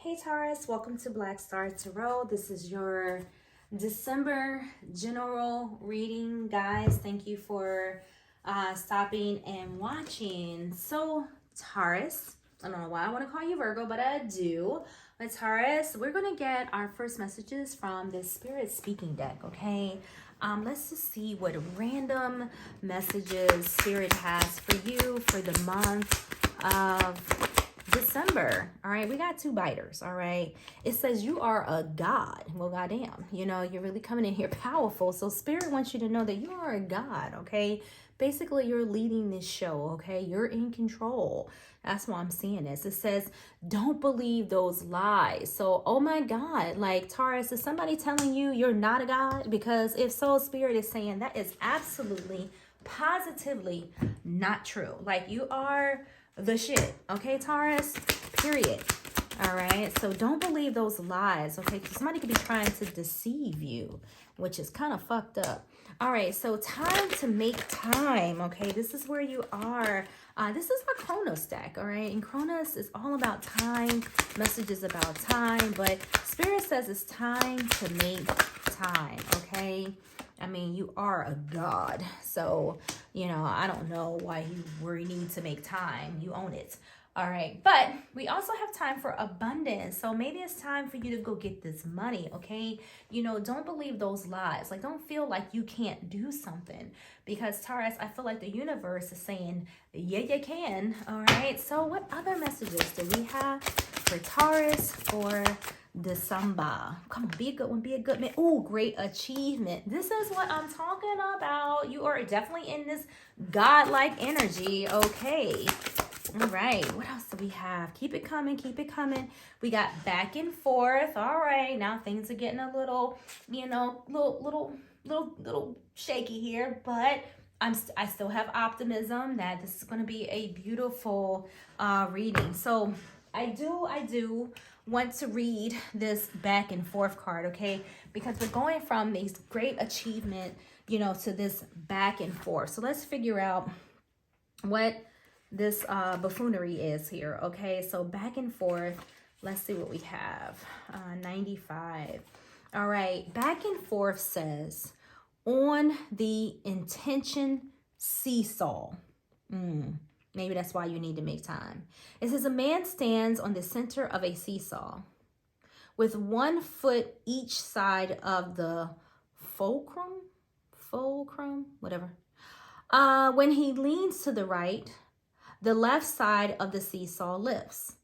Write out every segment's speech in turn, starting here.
Hey Taurus, welcome to Black Star Tarot. This is your December general reading, guys. Thank you for stopping and watching. So Taurus, I don't know why I want to call you Virgo, but I do. But Taurus, we're going to get our first messages from the Spirit Speaking deck, okay? Let's just see what random messages Spirit has for you for the month of December. All right, we got two biters. All right, it says you are a god. Well, goddamn, you're really coming in here powerful. So Spirit wants you to know that you are a god. Okay, basically you're leading this show. Okay, you're in control. That's why I'm seeing this. It says don't believe those lies. So oh my god, like Taurus, is somebody telling you you're not a god? Because if so, Spirit is saying that is absolutely positively not true. Like you are the shit, okay, Taurus, period. All right, so don't believe those lies, okay, because somebody could be trying to deceive you, which is kind of fucked up. All right, so time to make time, okay, this is where you are. This is our Kronos deck, all right, and Kronos is all about time, messages about time, but Spirit says it's time to make time, okay? I mean, you are a god, so, I don't know why you really need to make time. You own it. All right, but we also have time for abundance. So maybe it's time for you to go get this money, okay? Don't believe those lies. Like, don't feel like you can't do something. Because, Taurus, I feel like the universe is saying, yeah, you can, all right? So what other messages do we have for Taurus for December? Come on, be a good one, be a good man. Oh, great achievement. This is what I'm talking about. You are definitely in this godlike energy, okay? All right, what else do we have? Keep it coming, keep it coming. We got back and forth. All right, now things are getting a little, little shaky here, but I still have optimism that this is going to be a beautiful reading. So I do want to read this back and forth card, okay? Because we're going from these great achievement, to this back and forth. So let's figure out what this buffoonery is here, okay? So back and forth, let's see what we have. 95. All right, back and forth says on the intention seesaw. Maybe that's why you need to make time. It says a man stands on the center of a seesaw with 1 foot each side of the fulcrum, whatever. When he leans to the right, the left side of the seesaw lifts.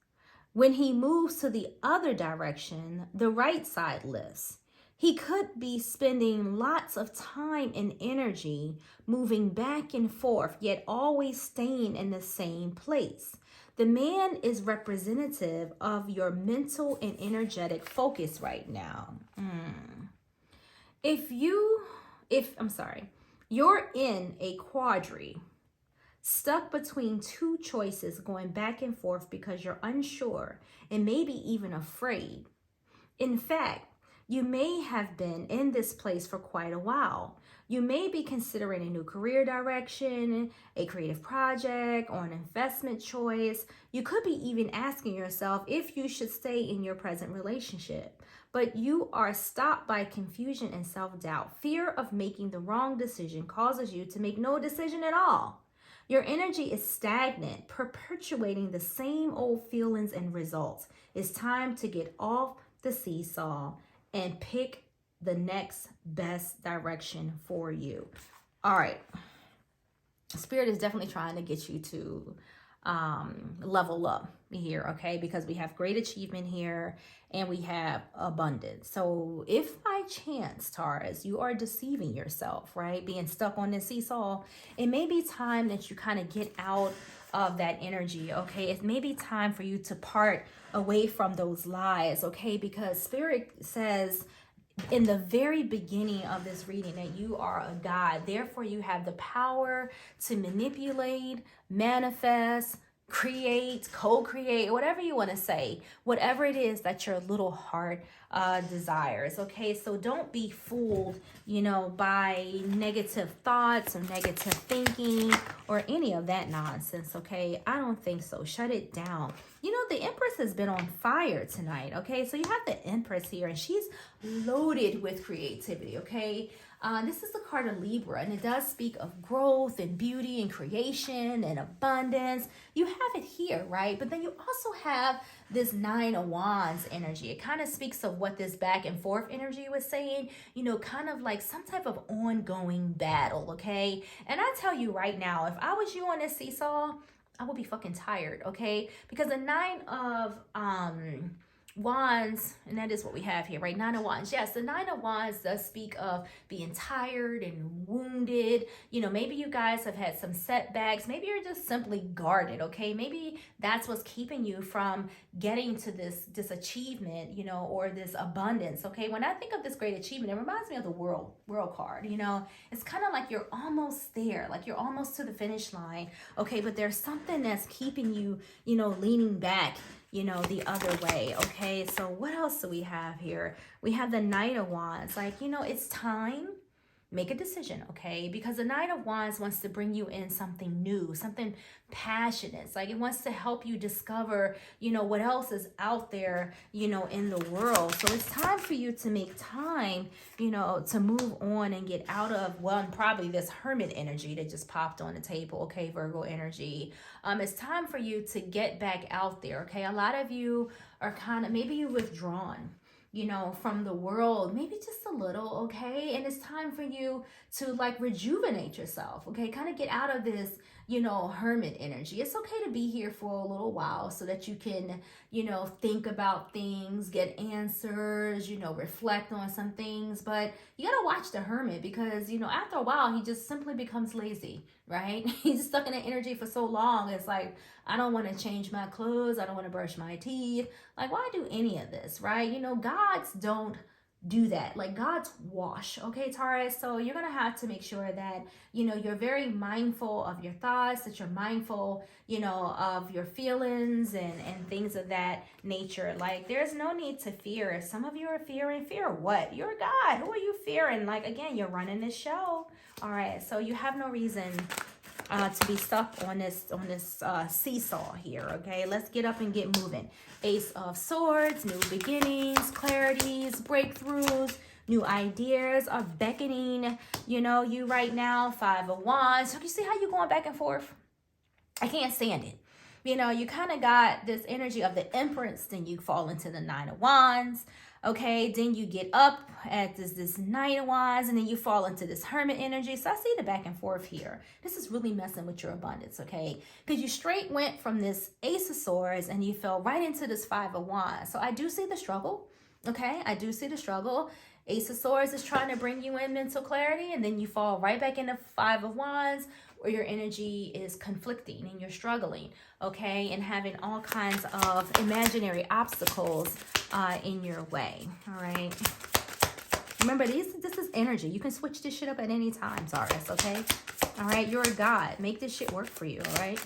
When he moves to the other direction, the right side lifts. He could be spending lots of time and energy moving back and forth, yet always staying in the same place. The man is representative of your mental and energetic focus right now. You're in a quadri, stuck between two choices, going back and forth because you're unsure and maybe even afraid. In fact, you may have been in this place for quite a while. You may be considering a new career direction, a creative project, or an investment choice. You could be even asking yourself if you should stay in your present relationship. But you are stopped by confusion and self-doubt. Fear of making the wrong decision causes you to make no decision at all. Your energy is stagnant, perpetuating the same old feelings and results. It's time to get off the seesaw and pick the next best direction for you. All right. Spirit is definitely trying to get you to level up here, okay? Because we have great achievement here and we have abundance. So if by chance, Taurus, you are deceiving yourself, right? Being stuck on this seesaw, it may be time that you kind of get out of that energy, okay? It may be time for you to part away from those lies, okay? Because Spirit says in the very beginning of this reading that you are a god. Therefore, you have the power to manipulate, manifest, create, co-create, whatever you want to say, whatever it is that your little heart desires. Okay, so don't be fooled, you know, by negative thoughts or negative thinking or any of that nonsense. Okay, I don't think so. Shut it down. You know, the Empress has been on fire tonight. Okay, so you have the Empress here, and she's loaded with creativity. Okay, this is the card of Libra, and it does speak of growth and beauty and creation and abundance. You have it here, right? But then you also have this Nine of Wands energy. It kind of speaks of what this back and forth energy was saying, you know, kind of like some type of ongoing battle, okay? And I tell you right now, if I was you on this seesaw, I would be fucking tired, okay? Because the Nine of Wands, and that is what we have here, right? Nine of Wands. Yes, the Nine of Wands does speak of being tired and wounded. You know, maybe you guys have had some setbacks. Maybe you're just simply guarded, okay? Maybe that's what's keeping you from getting to this achievement, you know, or this abundance, okay? When I think of this great achievement, it reminds me of the world card, you know? It's kind of like you're almost there, like you're almost to the finish line, okay? But there's something that's keeping you, you know, leaning back, you know, the other way, okay? So what else do we have here? We have the Knight of Wands. Like, you know, it's time. Make a decision, okay? Because the Knight of Wands wants to bring you in something new, something passionate. It's like it wants to help you discover, you know, what else is out there, you know, in the world. So it's time for you to make time, you know, to move on and get out of, well, and probably this Hermit energy that just popped on the table, okay, Virgo energy. It's time for you to get back out there, okay? A lot of you are kind of, maybe you're withdrawn, you know, from the world, maybe just a little, okay? And it's time for you to like rejuvenate yourself, okay? Kind of get out of this, you know, Hermit energy. It's okay to be here for a little while so that you can, you know, think about things, get answers, you know, reflect on some things. But you gotta watch the Hermit because, you know, after a while, he just simply becomes lazy, right? He's stuck in that energy for so long. It's like, I don't want to change my clothes. I don't want to brush my teeth. Like, why do any of this, right? You know, gods don't do that. Like, gods wash, okay, Taurus? So you're going to have to make sure that, you know, you're very mindful of your thoughts, that you're mindful, you know, of your feelings and things of that nature. Like, there's no need to fear. Some of you are fearing. Fear what? You're a god. Who are you fearing? Like, again, you're running this show. All right, so you have no reason to be stuck on this seesaw here, okay? Let's get up and get moving. Ace of Swords, new beginnings, clarities, breakthroughs, new ideas are beckoning, you know, you right now. Five of Wands. So you see how you're going back and forth? I can't stand it. You know, you kind of got this energy of the Empress, then you fall into the Nine of Wands. Okay, then you get up at this Knight of Wands, and then you fall into this Hermit energy. So I see the back and forth here. This is really messing with your abundance, okay? Because you straight went from this Ace of Swords, and you fell right into this Five of Wands. So I do see the struggle, okay? I do see the struggle. Ace of Swords is trying to bring you in mental clarity, and then you fall right back into Five of Wands, where your energy is conflicting and you're struggling, okay, and having all kinds of imaginary obstacles in your way. All right, remember, this is energy. You can switch this shit up at any time, Taurus, okay? All right, you're a god. Make this shit work for you. All right,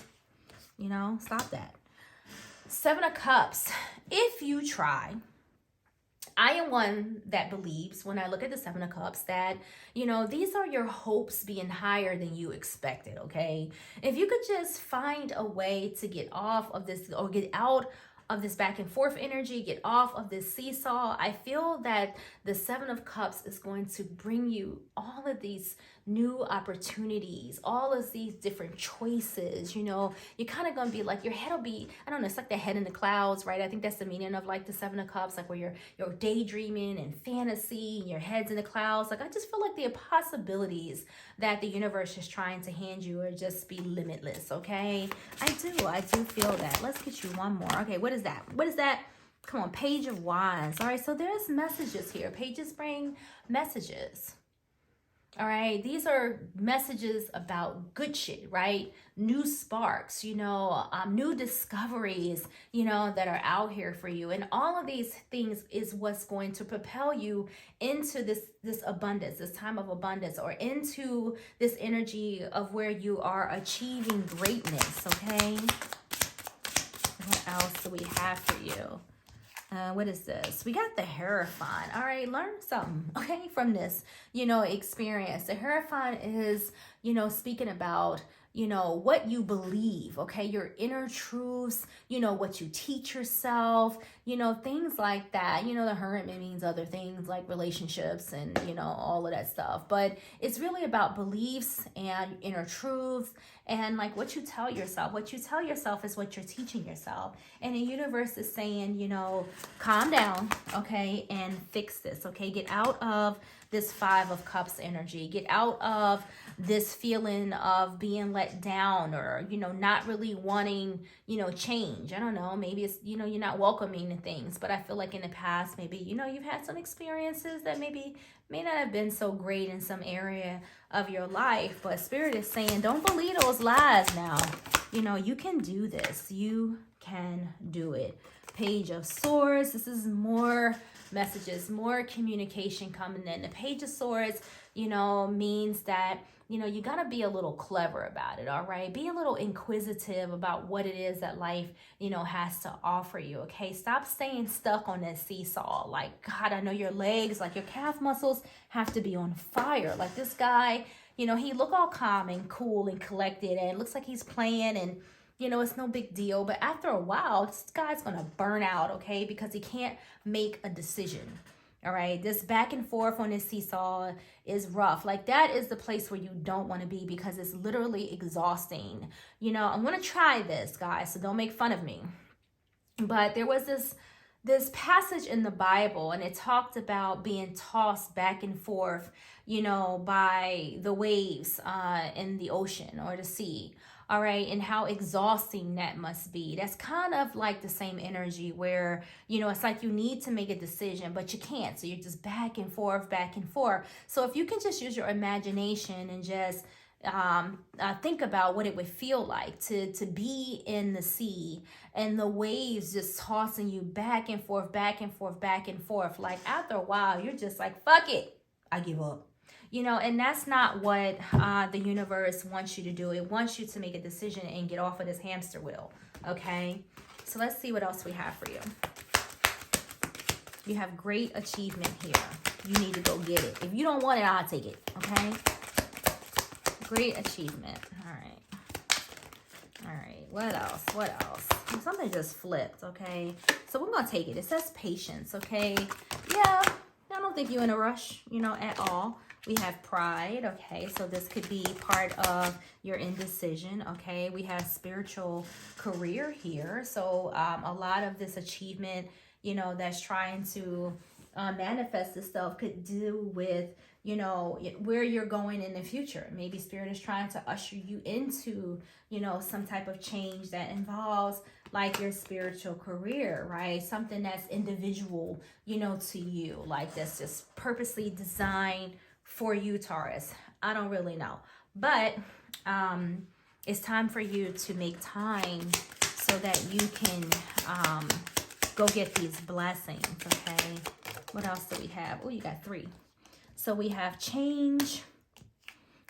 you know, stop that. Seven of Cups. If you try, I am one that believes, when I look at the Seven of Cups, that, you know, these are your hopes being higher than you expected, okay? If you could just find a way to get off of this, or get out of this back and forth energy, get off of this seesaw, I feel that the Seven of Cups is going to bring you all of these new opportunities, all of these different choices. You know, you're kind of going to be like, your head will be, I don't know, it's like the head in the clouds, right? I think that's the meaning of like the Seven of Cups, like where you're daydreaming and fantasy and your head's in the clouds. Like, I just feel like the possibilities that the universe is trying to hand you are just be limitless, okay? I do feel that. Let's get you one more. Okay, what is that? What is that? Come on, Page of Wands. All right, so there's messages here. Pages bring messages. All right, these are messages about good shit, right? New sparks, you know, new discoveries, you know, that are out here for you. And all of these things is what's going to propel you into this abundance, this time of abundance, or into this energy of where you are achieving greatness, okay? do we have for you? What is this? We got the Hierophant. All right, learn something, okay, from this, experience. The Hierophant is, speaking about, what you believe, okay, your inner truths, what you teach yourself, things like that. The Hermit means other things like relationships and, all of that stuff. But it's really about beliefs and inner truths and like what you tell yourself. What you tell yourself is what you're teaching yourself. And the universe is saying, calm down, okay, and fix this, okay? Get out of this 5 of Cups energy. Get out of this feeling of being let down or, not really wanting, change. I don't know. Maybe it's, you're not welcoming to things. But I feel like in the past, maybe, you've had some experiences that maybe may not have been so great in some area of your life. But Spirit is saying, don't believe those lies now. You can do this. You can do it. Page of Swords. This is more messages, more communication coming in. The Page of Swords, means that, you got to be a little clever about it, all right? Be a little inquisitive about what it is that life, has to offer you, okay? Stop staying stuck on that seesaw. Like, God, I know your legs, like your calf muscles have to be on fire. Like this guy, he look all calm and cool and collected and it looks like he's playing and, it's no big deal. But after a while, this guy's going to burn out, okay? Because he can't make a decision. All right. This back and forth on this seesaw is rough. Like that is the place where you don't want to be because it's literally exhausting. I'm going to try this, guys, so don't make fun of me. But there was this passage in the Bible and it talked about being tossed back and forth, by the waves in the ocean or the sea. All right. And how exhausting that must be. That's kind of like the same energy where, it's like you need to make a decision, but you can't. So you're just back and forth, back and forth. So if you can just use your imagination and just think about what it would feel like to be in the sea and the waves just tossing you back and forth, back and forth, back and forth. Like after a while, you're just like, fuck it. I give up. And that's not what the universe wants you to do. It wants you to make a decision and get off of this hamster wheel, okay? So let's see what else we have for you. You have great achievement here. You need to go get it. If you don't want it, I'll take it, okay? Great achievement. All right. What else? Something just flipped, okay? So we're going to take it. It says patience, okay? Yeah, I don't think you're in a rush, at all. We have pride, okay, so this could be part of your indecision, okay. We have spiritual career here, so a lot of this achievement, that's trying to manifest itself could do with, where you're going in the future. Maybe Spirit is trying to usher you into, some type of change that involves like your spiritual career, right? Something that's individual, to you, like that's just purposely designed for you, Taurus. I don't really know, but it's time for you to make time so that you can go get these blessings, okay? What else do we have? Oh, you got 3. So we have change,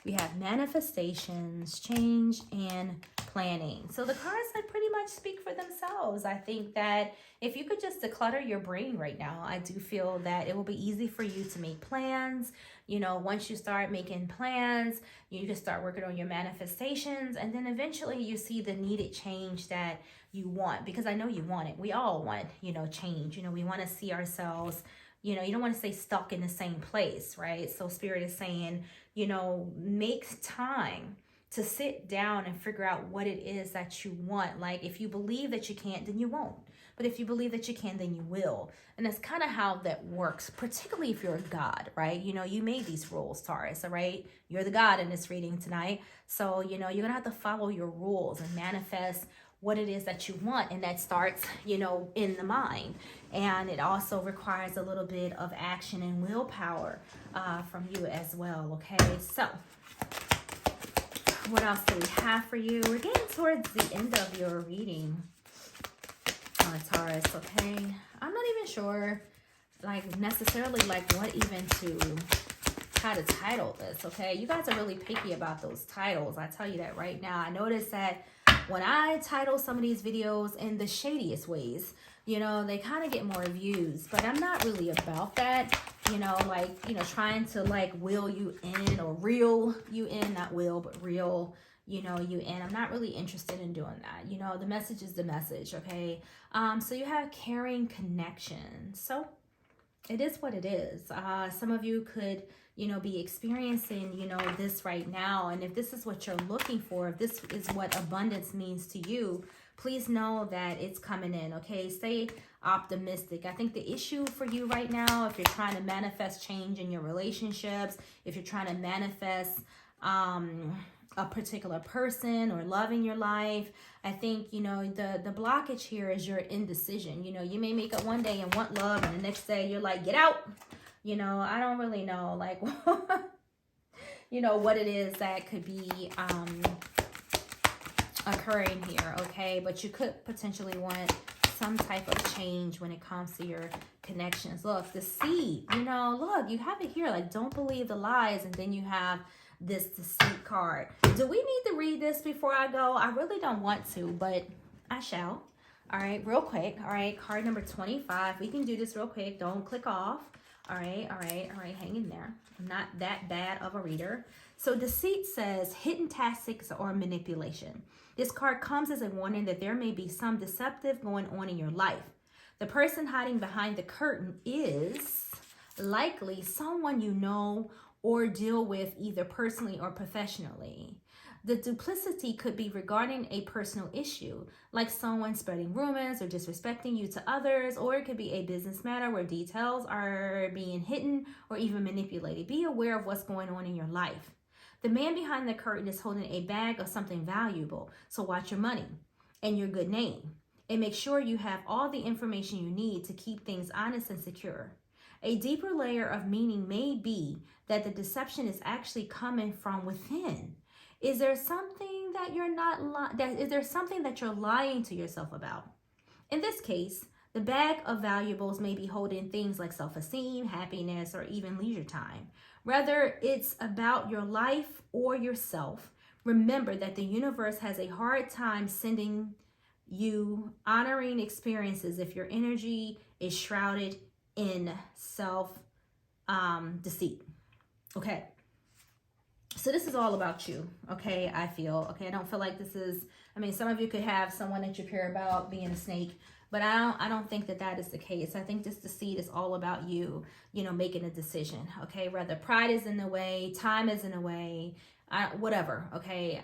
we have manifestations, change, and planning. So the cards like pretty much speak for themselves. I think that if you could just declutter your brain right now, I do feel that it will be easy for you to make plans. Once you start making plans, you can start working on your manifestations, and then eventually you see the needed change that you want, because I know you want it. We all want, change. We want to see ourselves, you don't want to stay stuck in the same place, right? So Spirit is saying, make time to sit down and figure out what it is that you want. Like if you believe that you can't, then you won't. But if you believe that you can, then you will. And that's kind of how that works, particularly if you're a God, right? You made these rules, Taurus, all right? You're the God in this reading tonight. So, you're going to have to follow your rules and manifest what it is that you want. And that starts, in the mind. And it also requires a little bit of action and willpower from you as well, okay? So what else do we have for you? We're getting towards the end of your reading, Taurus, okay? I'm not even sure, necessarily, what even how to title this, okay? You guys are really picky about those titles. I tell you that right now. I noticed that when I title some of these videos in the shadiest ways, you know, they kind of get more views, but I'm not really about that, you know, like, you know, trying to like will you in or reel you in, not will, but reel, you know, you in. I'm not really interested in doing that. You know, the message is the message, okay? So you have caring connection. So it is what it is. Some of you could, you know, be experiencing, you know, this right now. And if this is what you're looking for, if this is what abundance means to you, please know that it's coming in, okay? Stay optimistic. I think the issue for you right now, if you're trying to manifest change in your relationships, if you're trying to manifest a particular person or love in your life, I think, you know, the blockage here is your indecision. You know, you may make up one day and want love, and the next day you're like, get out. You know, I don't really know, like, you know, what it is that could be occurring here, okay? But you could potentially want some type of change when it comes to your connections. Look, the seed, you know, look, you have it here, like, don't believe the lies, and then you have this deceit card. Do we need to read this before I go? I really don't want to, but I shall. All right, real quick. All right, card number 25. We can do this real quick. Don't click off. All right, hang in there. I'm not that bad of a reader. So deceit says hidden tactics or manipulation. This card comes as a warning that there may be some deceptive going on in your life. The person hiding behind the curtain is likely someone you know or deal with either personally or professionally. The duplicity could be regarding a personal issue, like someone spreading rumors or disrespecting you to others, or it could be a business matter where details are being hidden or even manipulated. Be aware of what's going on in your life. The man behind the curtain is holding a bag of something valuable, so watch your money and your good name, and make sure you have all the information you need to keep things honest and secure. A deeper layer of meaning may be that the deception is actually coming from within. Is there something that you're not is there something that you're lying to yourself about? In this case, the bag of valuables may be holding things like self-esteem, happiness, or even leisure time. Whether it's about your life or yourself, remember that the universe has a hard time sending you honoring experiences if your energy is shrouded in self-deceit. Okay. So this is all about you, okay, I feel. Okay, I don't feel like this is, I mean, some of you could have someone that you care about being a snake, but I don't think that that is the case. I think this deceit is all about you, you know, making a decision, okay? Whether pride is in the way, time is in the way, whatever, okay?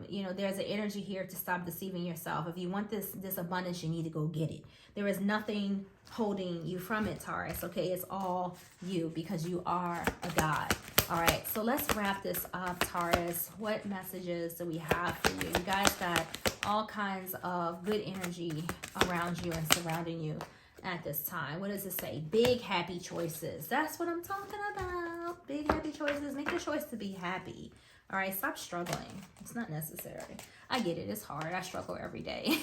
You know, there's an energy here to stop deceiving yourself. If you want this abundance, you need to go get it. There is nothing holding you from it, Taurus, okay? It's all you because you are a god. All right, so let's wrap this up, Taurus. What messages do we have for you? You guys got all kinds of good energy around you and surrounding you at this time. What does it say? Big happy choices. That's what I'm talking about. Big happy choices. Make the choice to be happy. All right, stop struggling. It's not necessary. I get it. It's hard. I struggle every day.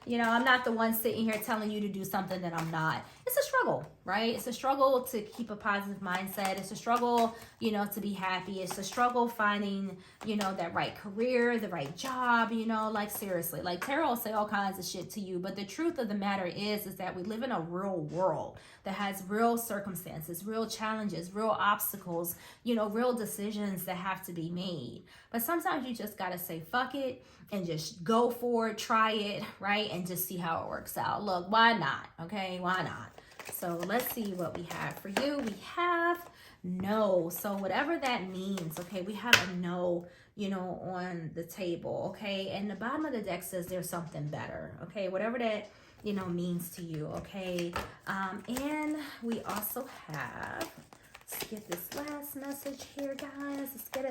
You know, I'm not the one sitting here telling you to do something that I'm not. It's a struggle, right? It's a struggle to keep a positive mindset. It's a struggle, you know, to be happy. It's a struggle finding, you know, that right career, the right job, you know, like seriously. Like tarot will say all kinds of shit to you, but the truth of the matter is that we live in a real world that has real circumstances, real challenges, real obstacles, you know, real decisions that have to be made. But sometimes you just got to say, fuck it, and just go for it, try it, right? And just see how it works out. Look, why not? Okay, why not? So let's see what we have for you. We have no. So whatever that means, okay, we have a no, you know, on the table, okay? And the bottom of the deck says there's something better, okay? Whatever that, you know, means to you, okay? And we also have, let's get this last message here, guys. Let's get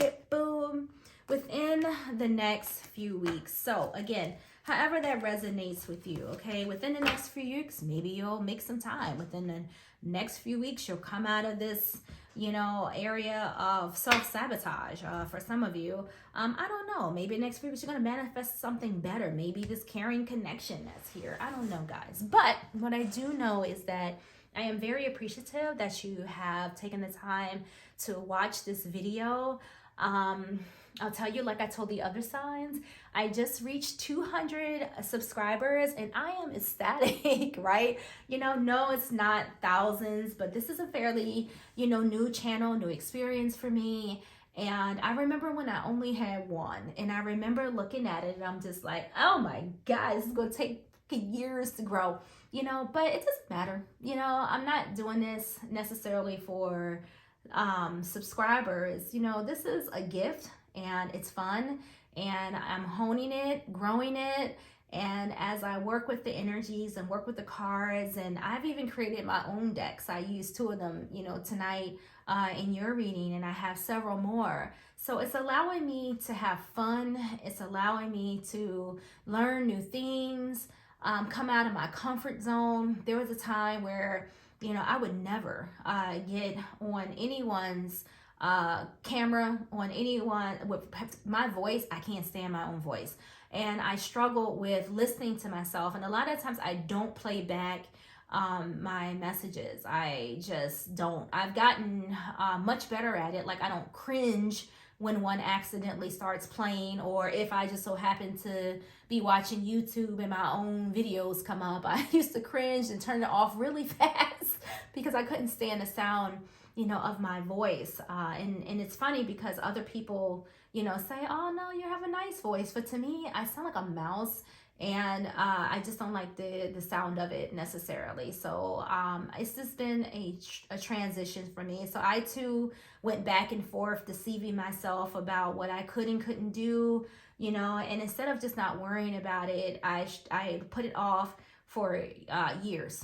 it. Boom. Within the next few weeks. So again, however that resonates with you, okay? Within the next few weeks, maybe you'll make some time. Within the next few weeks, you'll come out of this, you know, area of self-sabotage for some of you. I don't know. Maybe next few weeks, you're going to manifest something better. Maybe this caring connection that's here. I don't know, guys. But what I do know is that I am very appreciative that you have taken the time to watch this video. I'll tell you, like I told the other signs, I just reached 200 subscribers and I am ecstatic, right? No, it's not thousands, but this is a fairly, new channel, new experience for me. And I remember when I only had one, and I remember looking at it and I'm just like, oh my God, this is going to take years to grow, but it doesn't matter. I'm not doing this necessarily for subscribers. This is a gift and it's fun, and I'm honing it, growing it. And as I work with the energies and work with the cards, and I've even created my own decks. I use 2 of them, tonight in your reading, and I have several more. So it's allowing me to have fun. It's allowing me to learn new things, come out of my comfort zone. There was a time where, I would never get on anyone's camera, on anyone with my voice. I can't stand my own voice, and I struggle with listening to myself, and a lot of times I don't play back my messages. I just don't. I've gotten much better at it. Like, I don't cringe when one accidentally starts playing, or if I just so happen to be watching YouTube and my own videos come up. I used to cringe and turn it off really fast because I couldn't stand the sound, of my voice. And it's funny because other people, say, oh no, you have a nice voice. But to me, I sound like a mouse, and I just don't like the sound of it necessarily. So it's just been a transition for me. So I too went back and forth deceiving myself about what I could and couldn't do, and instead of just not worrying about it, I put it off for years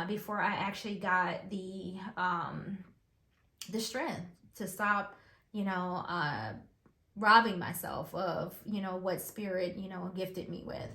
before I actually got the strength to stop, robbing myself of, what spirit, gifted me with.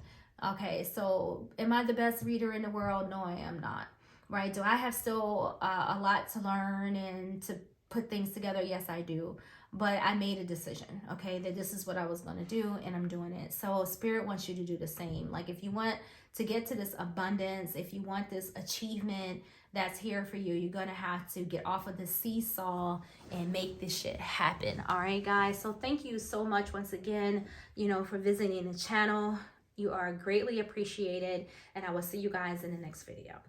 Okay, so am I the best reader in the world? No, I am not. Right? Do I have still a lot to learn and to put things together? Yes, I do. But I made a decision, okay, that this is what I was going to do, and I'm doing it. So spirit wants you to do the same. Like, if you want to get to this abundance, if you want this achievement that's here for you, you're going to have to get off of the seesaw and make this shit happen. All right, guys. So thank you so much once again, for visiting the channel. You are greatly appreciated, and I will see you guys in the next video.